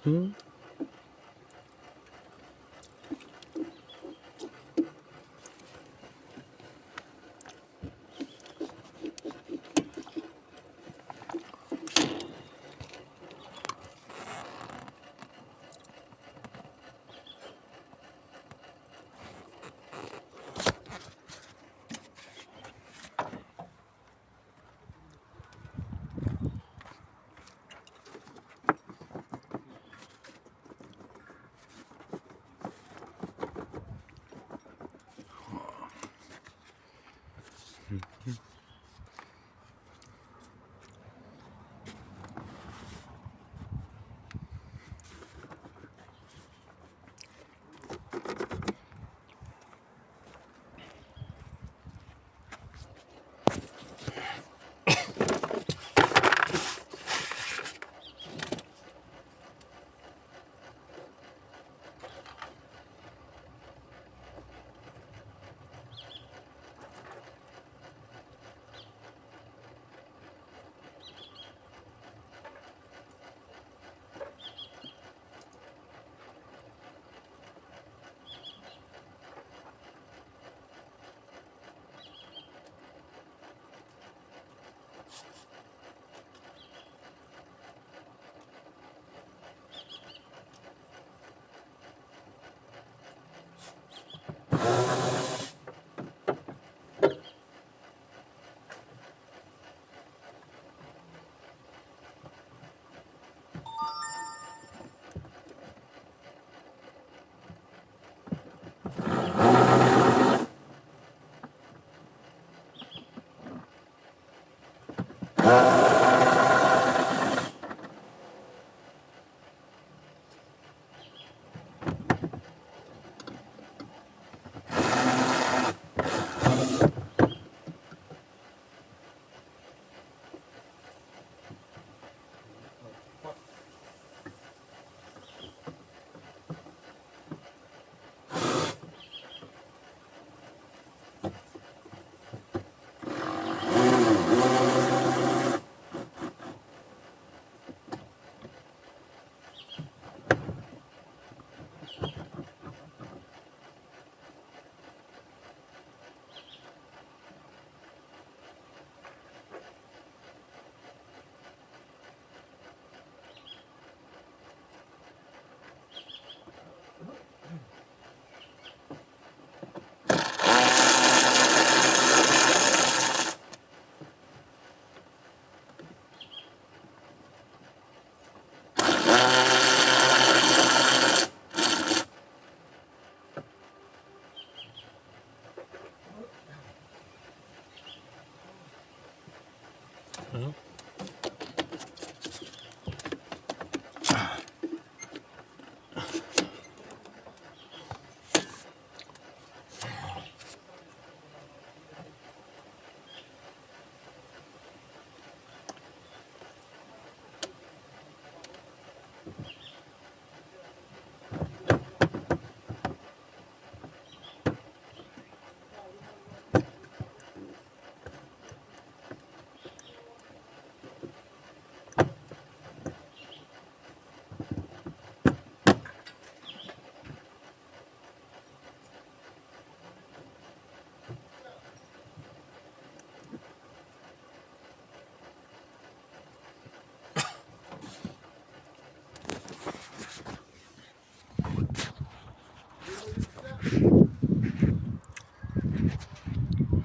Hmm?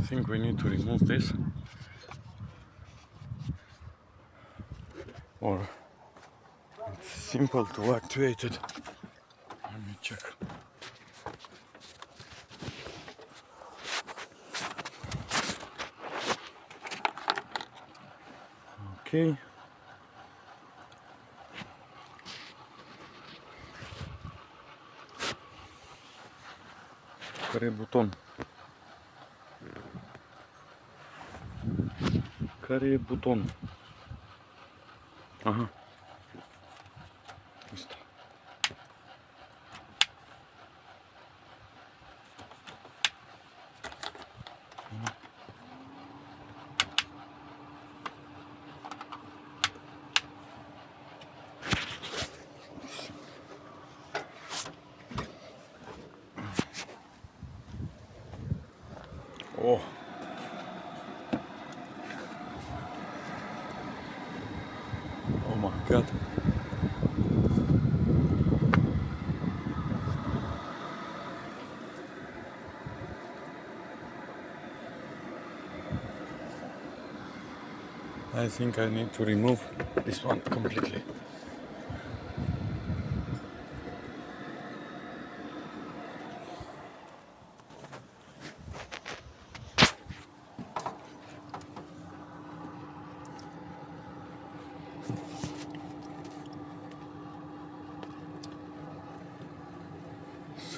I think we need to remove this, or it's simple to activate it. Let me check. Okay. Care e buton? Care e buton? Aha. Ăsta. my god. I think I need to remove this one completely.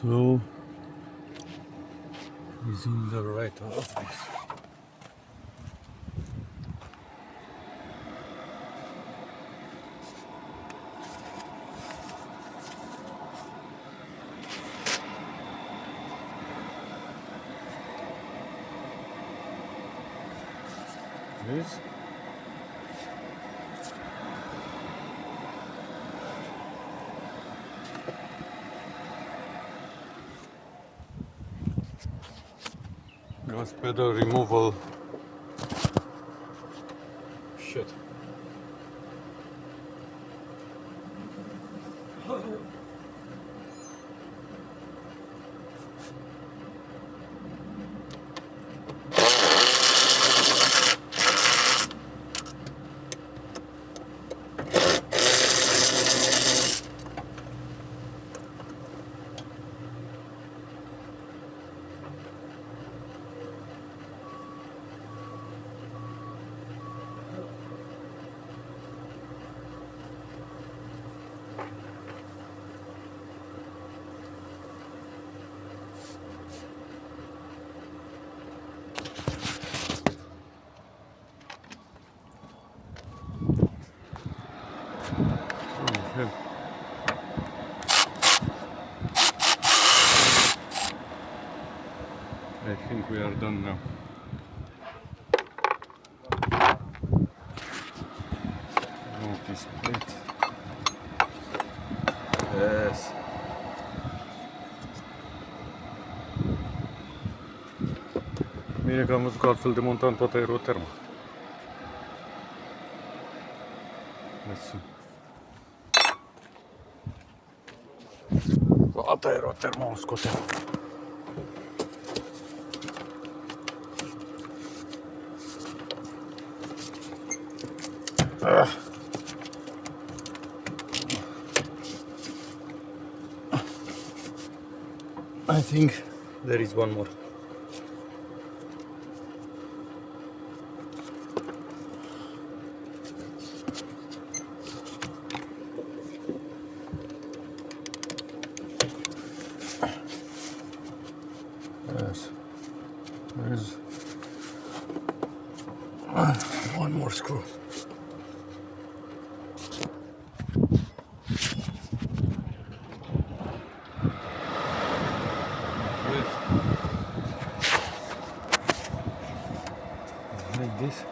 So, is in the right of this. This. Gas pedal removal. Shit. Okay. I think we are done now. Remove this plate. Yes. Bine că am văzut că altfel demontam toată aeroterma. Let's see. Toată aeroterma o scoteam. I think there is one more. Yes, there is one more screw. Like this.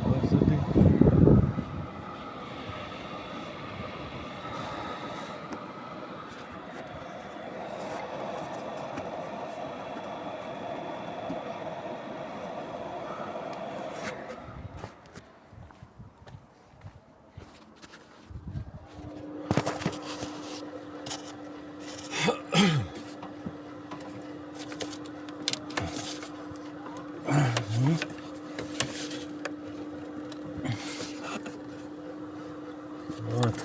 What's the thing? What?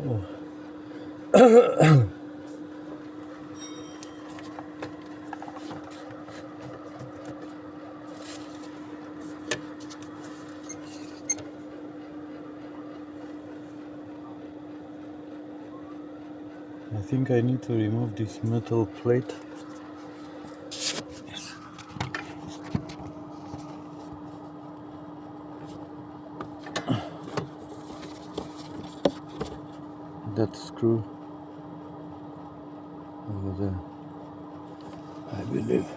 Oh. I think I need to remove this metal plate. Yes. That screw over there, I believe.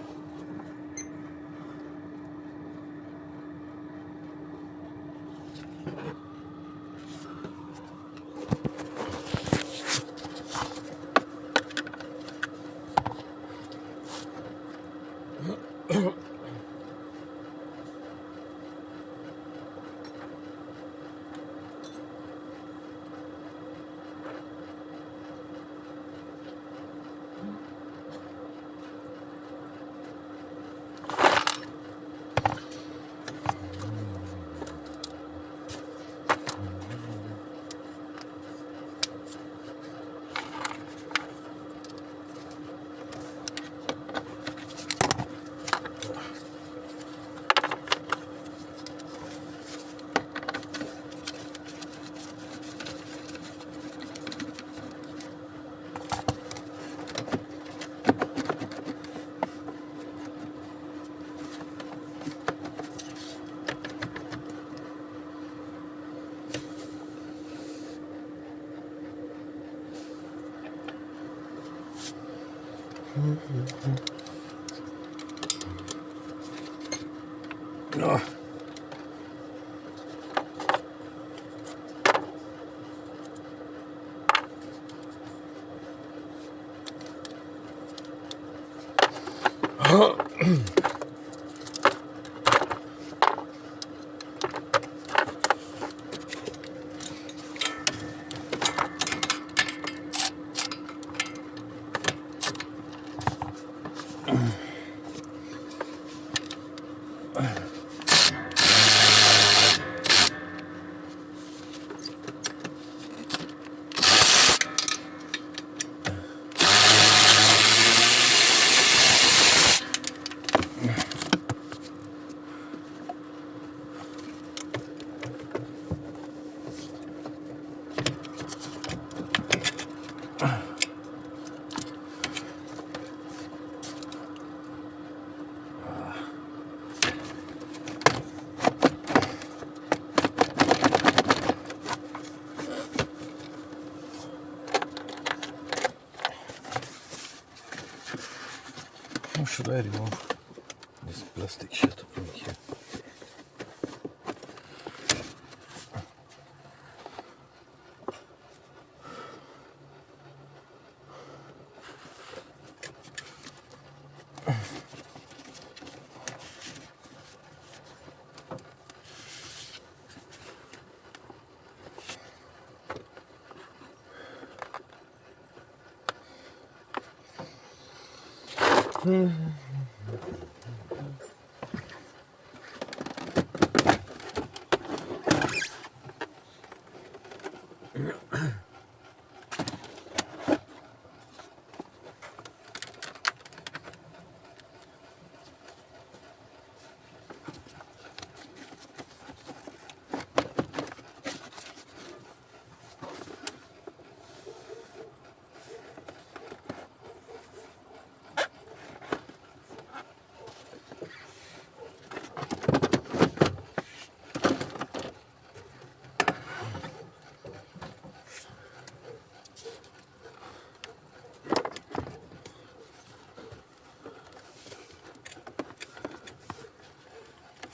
Oh. How should I remove this plastic shit from here?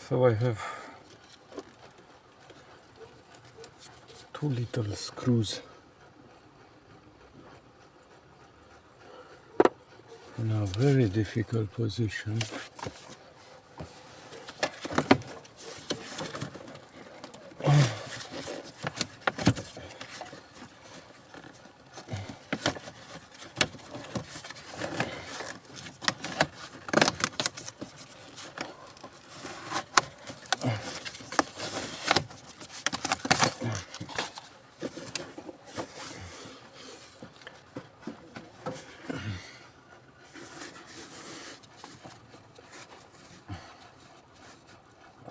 So I have 2 little screws in a very difficult position.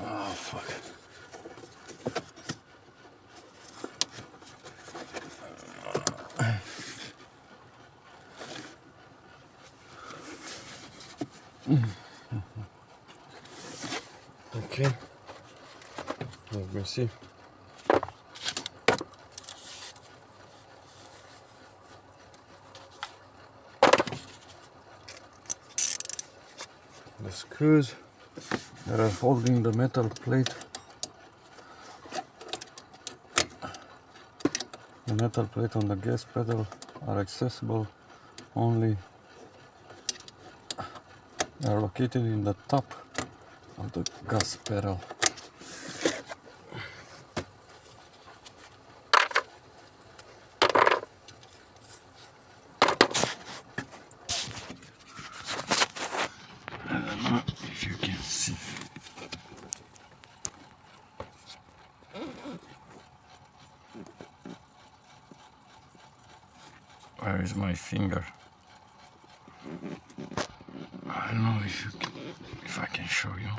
Oh fuck. Okay, let me see. The screws that are holding the metal plate. The metal plate on the gas pedal are accessible only. They are located in the top of the gas pedal. I don't know if you can see. Where is my finger? I don't know if I can show you.